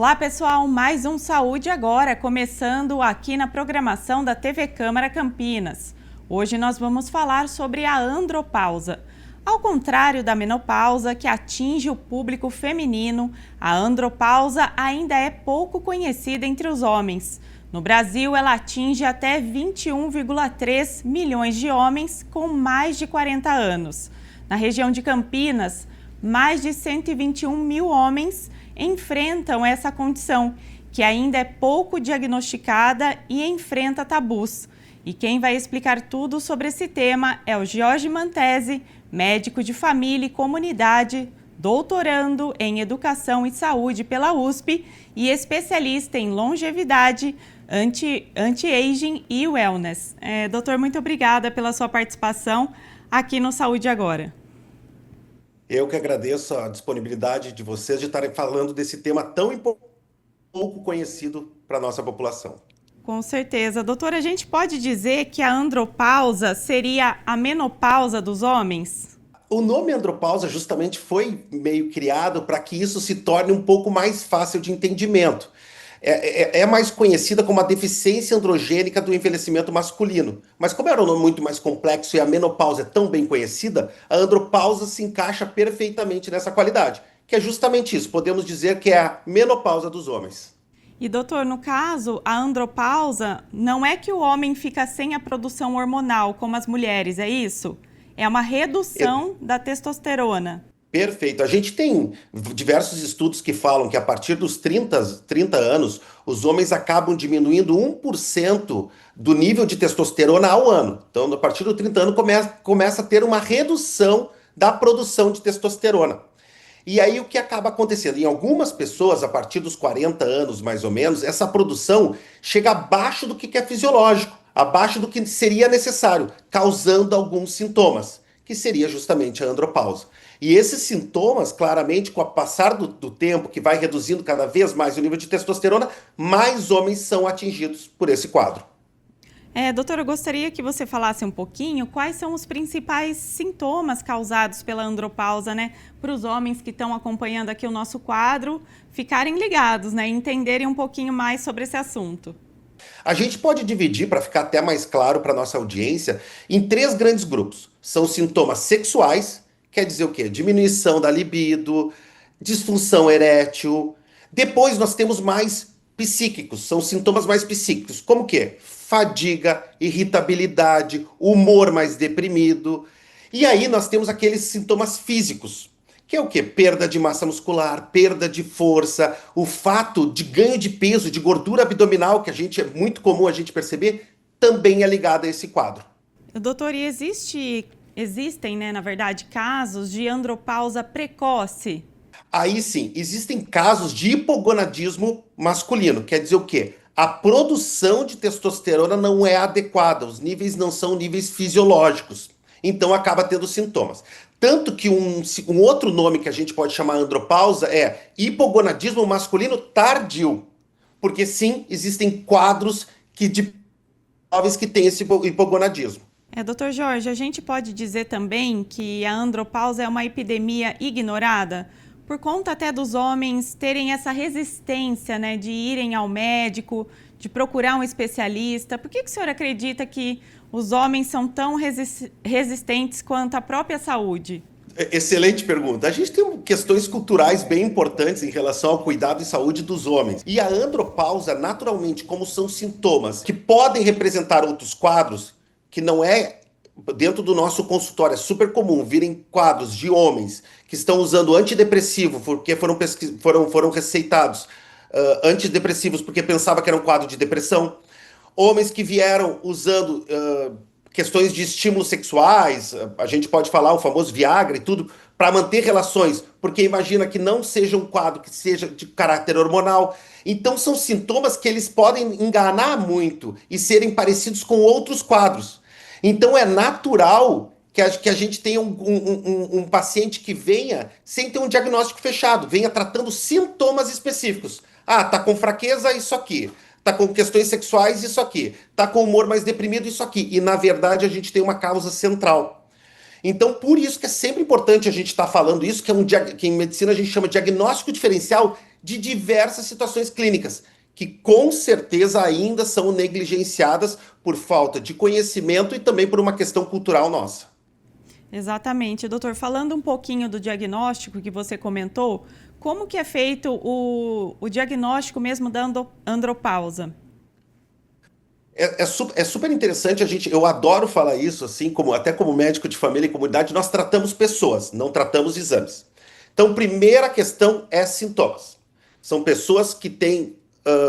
Olá pessoal, mais um Saúde Agora, começando aqui na programação da TV Câmara Campinas. Hoje nós vamos falar sobre a andropausa. Ao contrário da menopausa, que atinge o público feminino, a andropausa ainda é pouco conhecida entre os homens. No Brasil, ela atinge até 21,3 milhões de homens com mais de 40 anos. Na região de Campinas, mais de 121 mil homens enfrentam essa condição, que ainda é pouco diagnosticada e enfrenta tabus. E quem vai explicar tudo sobre esse tema é o Jorge Mantesi, médico de família e comunidade, doutorando em Educação e Saúde pela USP e especialista em longevidade, anti-aging e wellness. Doutor, muito obrigada pela sua participação aqui no Saúde Agora. Eu que agradeço a disponibilidade de vocês de estarem falando desse tema tão pouco conhecido para a nossa população. Com certeza. Doutora, a gente pode dizer que a andropausa seria a menopausa dos homens? O nome andropausa justamente foi meio criado para que isso se torne um pouco mais fácil de entendimento. É mais conhecida como a deficiência androgênica do envelhecimento masculino. Mas como era um nome muito mais complexo e a menopausa é tão bem conhecida, a andropausa se encaixa perfeitamente nessa qualidade, que é justamente isso, podemos dizer que é a menopausa dos homens. E doutor, no caso, a andropausa não é que o homem fica sem a produção hormonal como as mulheres, é isso? É uma redução da testosterona. Perfeito. A gente tem diversos estudos que falam que a partir dos 30 anos, os homens acabam diminuindo 1% do nível de testosterona ao ano. Então, a partir dos 30 anos, começa a ter uma redução da produção de testosterona. E aí, o que acaba acontecendo? Em algumas pessoas, a partir dos 40 anos, mais ou menos, essa produção chega abaixo do que é fisiológico, abaixo do que seria necessário, causando alguns sintomas, que seria justamente a andropausa. E esses sintomas, claramente, com o passar do tempo, que vai reduzindo cada vez mais o nível de testosterona, mais homens são atingidos por esse quadro. Doutora, eu gostaria que você falasse um pouquinho quais são os principais sintomas causados pela andropausa, né? Para os homens que estão acompanhando aqui o nosso quadro ficarem ligados, né? E entenderem um pouquinho mais sobre esse assunto. A gente pode dividir, para ficar até mais claro para a nossa audiência, em 3 grandes grupos. São sintomas sexuais, quer dizer o quê? Diminuição da libido, disfunção erétil. Depois nós temos mais psíquicos, são sintomas mais psíquicos, como o quê? Fadiga, irritabilidade, humor mais deprimido. E aí nós temos aqueles sintomas físicos, que é o quê? Perda de massa muscular, perda de força, o fato de ganho de peso, de gordura abdominal, que é muito comum a gente perceber, também é ligado a esse quadro. Doutor, e existem, né, na verdade, casos de andropausa precoce? Aí sim, existem casos de hipogonadismo masculino, quer dizer o quê? A produção de testosterona não é adequada, os níveis não são níveis fisiológicos, então acaba tendo sintomas. Tanto que um outro nome que a gente pode chamar andropausa é hipogonadismo masculino tardio, porque sim, existem quadros de jovens que têm esse hipogonadismo. Doutor Jorge, a gente pode dizer também que a andropausa é uma epidemia ignorada? Por conta até dos homens terem essa resistência, né, de irem ao médico, de procurar um especialista. Por que o senhor acredita que os homens são tão resistentes quanto à própria saúde? Excelente pergunta. A gente tem questões culturais bem importantes em relação ao cuidado e saúde dos homens. E a andropausa, naturalmente, como são sintomas que podem representar outros quadros, que não é dentro do nosso consultório, é super comum virem quadros de homens que estão usando antidepressivo porque foram receitados antidepressivos porque pensava que era um quadro de depressão. Homens que vieram usando questões de estímulos sexuais, a gente pode falar o famoso Viagra e tudo, para manter relações, porque imagina que não seja um quadro que seja de caráter hormonal. Então são sintomas que eles podem enganar muito e serem parecidos com outros quadros. Então é natural que a gente tenha um paciente que venha sem ter um diagnóstico fechado, venha tratando sintomas específicos. Ah, tá com fraqueza, isso aqui. Tá com questões sexuais, isso aqui. Tá com humor mais deprimido, isso aqui. E na verdade a gente tem uma causa central. Então por isso que é sempre importante a gente estar falando isso, que em medicina a gente chama de diagnóstico diferencial de diversas situações clínicas, que com certeza ainda são negligenciadas por falta de conhecimento e também por uma questão cultural nossa. Exatamente. Doutor, falando um pouquinho do diagnóstico que você comentou, como que é feito o diagnóstico mesmo da andropausa? É super interessante, eu adoro falar isso, assim, até como médico de família e comunidade, nós tratamos pessoas, não tratamos exames. Então, primeira questão é sintomas. São pessoas que têm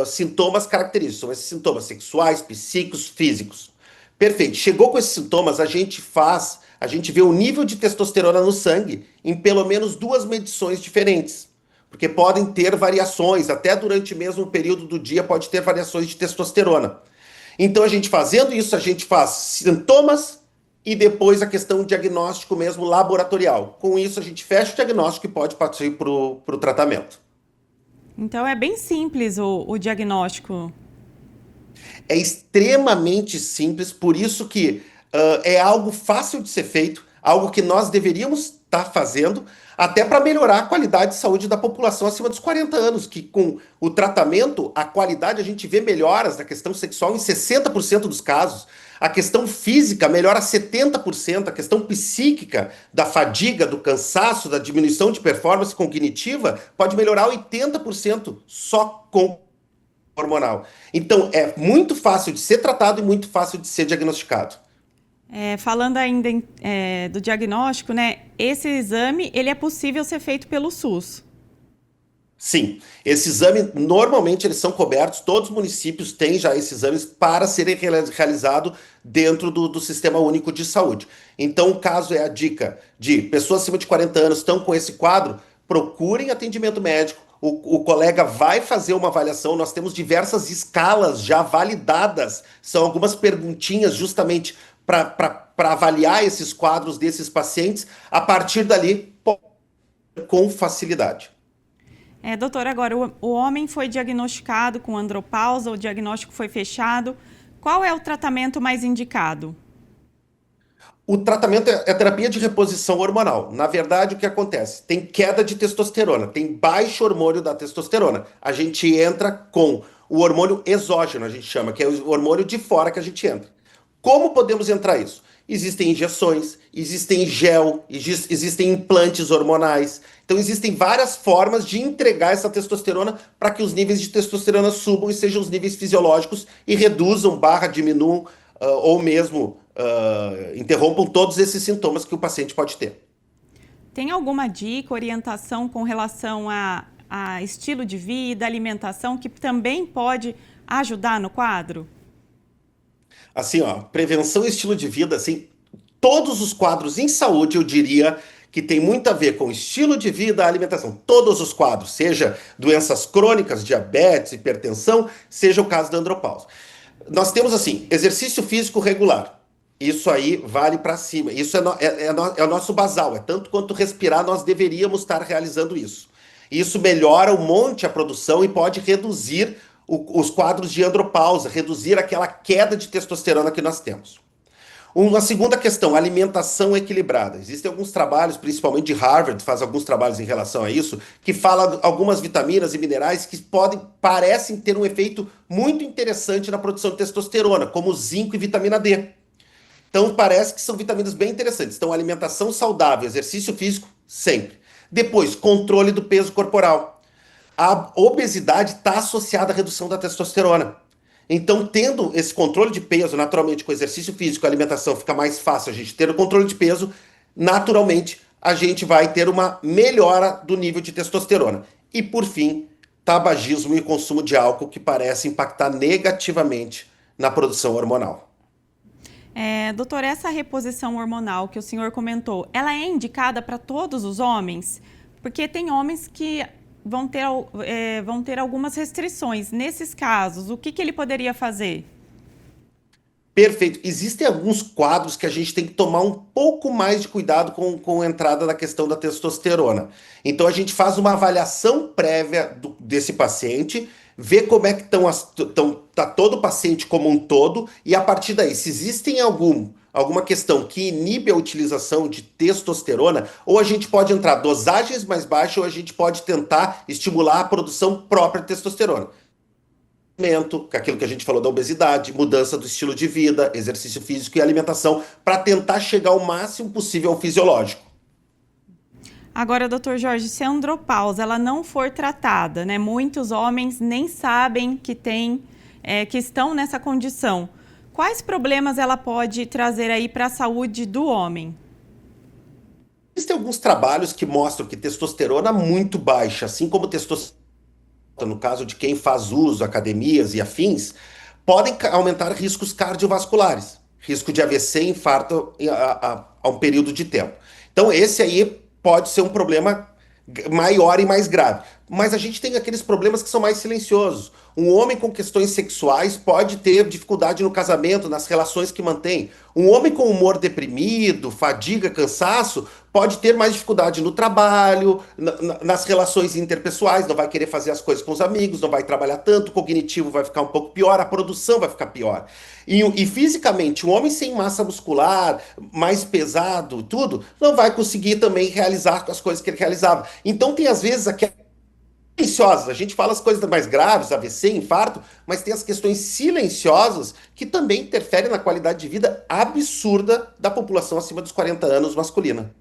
sintomas característicos, são esses sintomas sexuais, psíquicos, físicos. Perfeito. Chegou com esses sintomas, a gente vê o nível de testosterona no sangue em pelo menos 2 medições diferentes. Porque podem ter variações, até durante mesmo o período do dia pode ter variações de testosterona. Então, a gente fazendo isso, a gente faz sintomas e depois a questão diagnóstico mesmo laboratorial. Com isso, a gente fecha o diagnóstico e pode partir para o tratamento. Então é bem simples o diagnóstico. É extremamente simples, por isso que é algo fácil de ser feito, algo que nós deveríamos estar fazendo, até para melhorar a qualidade de saúde da população acima dos 40 anos, que com o tratamento, a qualidade, a gente vê melhoras da questão sexual em 60% dos casos, a questão física melhora 70%, a questão psíquica, da fadiga, do cansaço, da diminuição de performance cognitiva, pode melhorar 80% só com hormonal. Então, é muito fácil de ser tratado e muito fácil de ser diagnosticado. Falando ainda do diagnóstico, né? Esse exame, ele é possível ser feito pelo SUS. Sim, esse exame, normalmente eles são cobertos, todos os municípios têm já esses exames para serem realizados dentro do Sistema Único de Saúde. Então, o caso é a dica de pessoas acima de 40 anos estão com esse quadro, procurem atendimento médico, o colega vai fazer uma avaliação, nós temos diversas escalas já validadas, são algumas perguntinhas justamente para avaliar esses quadros desses pacientes, a partir dali, com facilidade. Doutor, agora o homem foi diagnosticado com andropausa, o diagnóstico foi fechado. Qual é o tratamento mais indicado? O tratamento é a terapia de reposição hormonal. Na verdade, o que acontece? Tem queda de testosterona, tem baixo hormônio da testosterona. A gente entra com o hormônio exógeno, a gente chama, que é o hormônio de fora que a gente entra. Como podemos entrar isso? Existem injeções, existem gel, existem implantes hormonais. Então existem várias formas de entregar essa testosterona para que os níveis de testosterona subam e sejam os níveis fisiológicos e reduzam, diminuam ou mesmo interrompam todos esses sintomas que o paciente pode ter. Tem alguma dica, orientação com relação a estilo de vida, alimentação, que também pode ajudar no quadro? Assim, prevenção e estilo de vida, assim, todos os quadros em saúde, eu diria que tem muito a ver com estilo de vida, alimentação. Todos os quadros, seja doenças crônicas, diabetes, hipertensão, seja o caso da andropausa. Nós temos, assim, exercício físico regular. Isso aí vale para cima. Isso é o nosso basal. É tanto quanto respirar, nós deveríamos estar realizando isso. Isso melhora um monte a produção e pode reduzir os quadros de andropausa, reduzir aquela queda de testosterona que nós temos. Uma segunda questão, alimentação equilibrada. Existem alguns trabalhos, principalmente de Harvard, faz alguns trabalhos em relação a isso, que fala algumas vitaminas e minerais que parecem ter um efeito muito interessante na produção de testosterona, como zinco e vitamina D. Então parece que são vitaminas bem interessantes. Então alimentação saudável, exercício físico, sempre. Depois, controle do peso corporal. A obesidade está associada à redução da testosterona. Então, tendo esse controle de peso, naturalmente, com exercício físico e alimentação, fica mais fácil a gente ter o controle de peso, naturalmente, a gente vai ter uma melhora do nível de testosterona. E, por fim, tabagismo e consumo de álcool, que parece impactar negativamente na produção hormonal. Doutor, essa reposição hormonal que o senhor comentou, ela é indicada para todos os homens? Porque tem homens que vão ter algumas restrições. Nesses casos, o que ele poderia fazer? Perfeito. Existem alguns quadros que a gente tem que tomar um pouco mais de cuidado com a entrada da questão da testosterona. Então a gente faz uma avaliação prévia desse paciente, vê como é que tá todo o paciente como um todo, e a partir daí, se existem alguma questão que inibe a utilização de testosterona, ou a gente pode entrar dosagens mais baixas, ou a gente pode tentar estimular a produção própria de testosterona. Aquilo que a gente falou da obesidade, mudança do estilo de vida, exercício físico e alimentação, para tentar chegar o máximo possível ao fisiológico. Agora, doutor Jorge, se a andropausa ela não for tratada, né? Muitos homens nem sabem que que estão nessa condição. Quais problemas ela pode trazer aí para a saúde do homem? Existem alguns trabalhos que mostram que testosterona muito baixa, assim como testosterona, no caso de quem faz uso, academias e afins, podem aumentar riscos cardiovasculares, risco de AVC, infarto a um período de tempo. Então, esse aí pode ser um problema maior e mais grave. Mas a gente tem aqueles problemas que são mais silenciosos. Um homem com questões sexuais pode ter dificuldade no casamento, nas relações que mantém. Um homem com humor deprimido, fadiga, cansaço, pode ter mais dificuldade no trabalho, nas relações interpessoais, não vai querer fazer as coisas com os amigos, não vai trabalhar tanto, o cognitivo vai ficar um pouco pior, a produção vai ficar pior. E fisicamente, um homem sem massa muscular, mais pesado, tudo, não vai conseguir também realizar as coisas que ele realizava. Então tem às vezes aquela silenciosas. A gente fala as coisas mais graves, AVC, infarto, mas tem as questões silenciosas que também interferem na qualidade de vida absurda da população acima dos 40 anos masculina.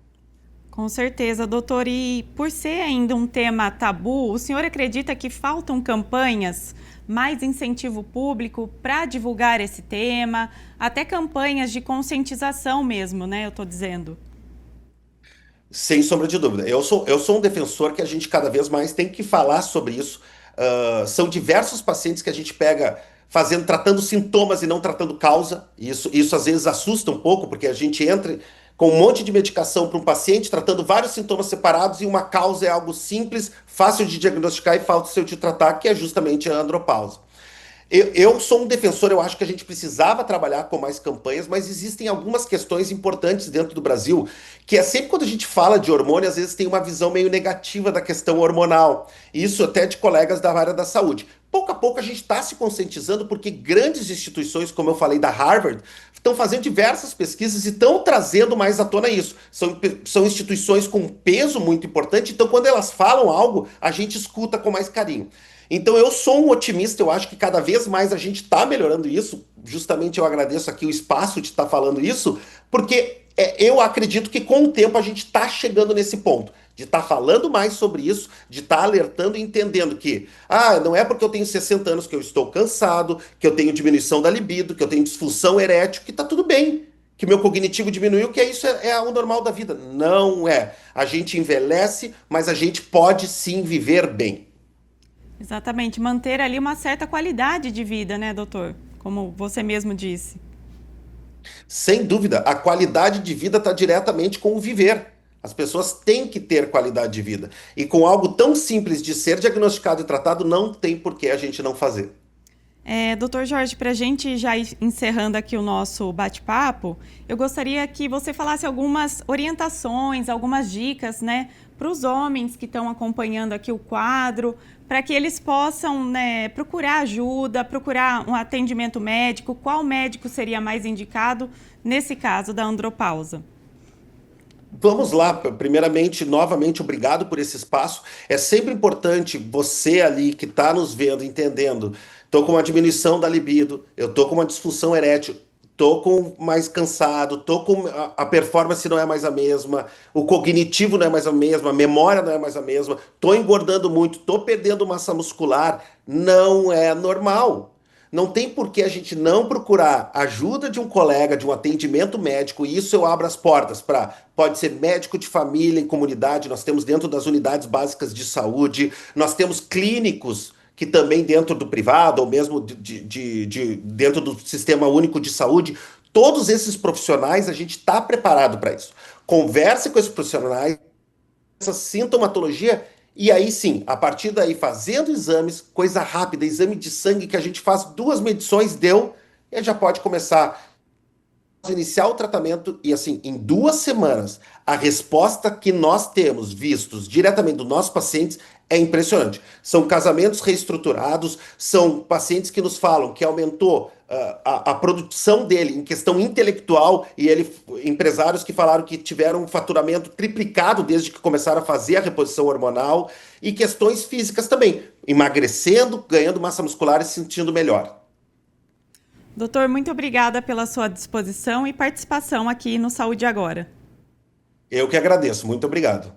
Com certeza, doutor. E por ser ainda um tema tabu, o senhor acredita que faltam campanhas, mais incentivo público para divulgar esse tema, até campanhas de conscientização mesmo, né? Eu estou dizendo. Sem sombra de dúvida. Eu sou um defensor que a gente cada vez mais tem que falar sobre isso. São diversos pacientes que a gente pega tratando sintomas e não tratando causa. Isso às vezes assusta um pouco, porque a gente entra com um monte de medicação para um paciente, tratando vários sintomas separados, e uma causa é algo simples, fácil de diagnosticar e fácil de tratar, que é justamente a andropausa. Eu sou um defensor, eu acho que a gente precisava trabalhar com mais campanhas, mas existem algumas questões importantes dentro do Brasil, que é sempre quando a gente fala de hormônio, às vezes tem uma visão meio negativa da questão hormonal, isso até de colegas da área da saúde. Pouco a pouco a gente está se conscientizando, porque grandes instituições, como eu falei da Harvard, estão fazendo diversas pesquisas e estão trazendo mais à tona isso. São instituições com peso muito importante, então quando elas falam algo, a gente escuta com mais carinho. Então eu sou um otimista, eu acho que cada vez mais a gente está melhorando isso, justamente eu agradeço aqui o espaço de estar falando isso, porque eu acredito que com o tempo a gente está chegando nesse ponto, de estar falando mais sobre isso, de estar alertando e entendendo que não é porque eu tenho 60 anos que eu estou cansado, que eu tenho diminuição da libido, que eu tenho disfunção erétil, que está tudo bem, que meu cognitivo diminuiu, que isso é o normal da vida. Não é. A gente envelhece, mas a gente pode sim viver bem. Exatamente, manter ali uma certa qualidade de vida, né, doutor? Como você mesmo disse. Sem dúvida, a qualidade de vida está diretamente com o viver. As pessoas têm que ter qualidade de vida. E com algo tão simples de ser diagnosticado e tratado, não tem por que a gente não fazer. Doutor Jorge, para a gente já ir encerrando aqui o nosso bate-papo, eu gostaria que você falasse algumas orientações, algumas dicas, né, para os homens que estão acompanhando aqui o quadro, para que eles possam, né, procurar ajuda, procurar um atendimento médico. Qual médico seria mais indicado nesse caso da andropausa? Vamos lá, primeiramente, novamente, obrigado por esse espaço. É sempre importante você ali que está nos vendo, entendendo. Estou com uma diminuição da libido, eu estou com uma disfunção erétil, estou mais cansado, a performance não é mais a mesma, o cognitivo não é mais a mesma, a memória não é mais a mesma, estou engordando muito, estou perdendo massa muscular. Não é normal. Não tem por que a gente não procurar ajuda de um colega, de um atendimento médico, e isso eu abro as portas para, pode ser médico de família em comunidade, nós temos dentro das unidades básicas de saúde, nós temos clínicos que também dentro do privado, ou mesmo dentro do Sistema Único de Saúde, todos esses profissionais, a gente está preparado para isso. Converse com esses profissionais, essa sintomatologia. E aí sim, a partir daí, fazendo exames, coisa rápida, exame de sangue que a gente faz 2 medições, deu, e já pode começar a iniciar o tratamento. E assim, em 2 semanas, a resposta que nós temos vistos diretamente dos nossos pacientes é impressionante. São casamentos reestruturados, são pacientes que nos falam que aumentou a produção dele em questão intelectual e empresários que falaram que tiveram um faturamento triplicado desde que começaram a fazer a reposição hormonal e questões físicas também, emagrecendo, ganhando massa muscular e se sentindo melhor. Doutor, muito obrigada pela sua disposição e participação aqui no Saúde Agora. Eu que agradeço, muito obrigado.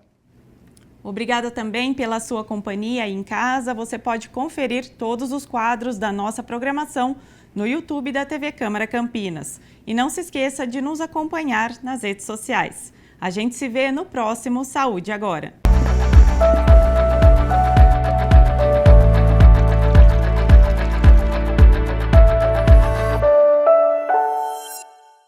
Obrigada também pela sua companhia aí em casa. Você pode conferir todos os quadros da nossa programação no YouTube da TV Câmara Campinas. E não se esqueça de nos acompanhar nas redes sociais. A gente se vê no próximo Saúde Agora.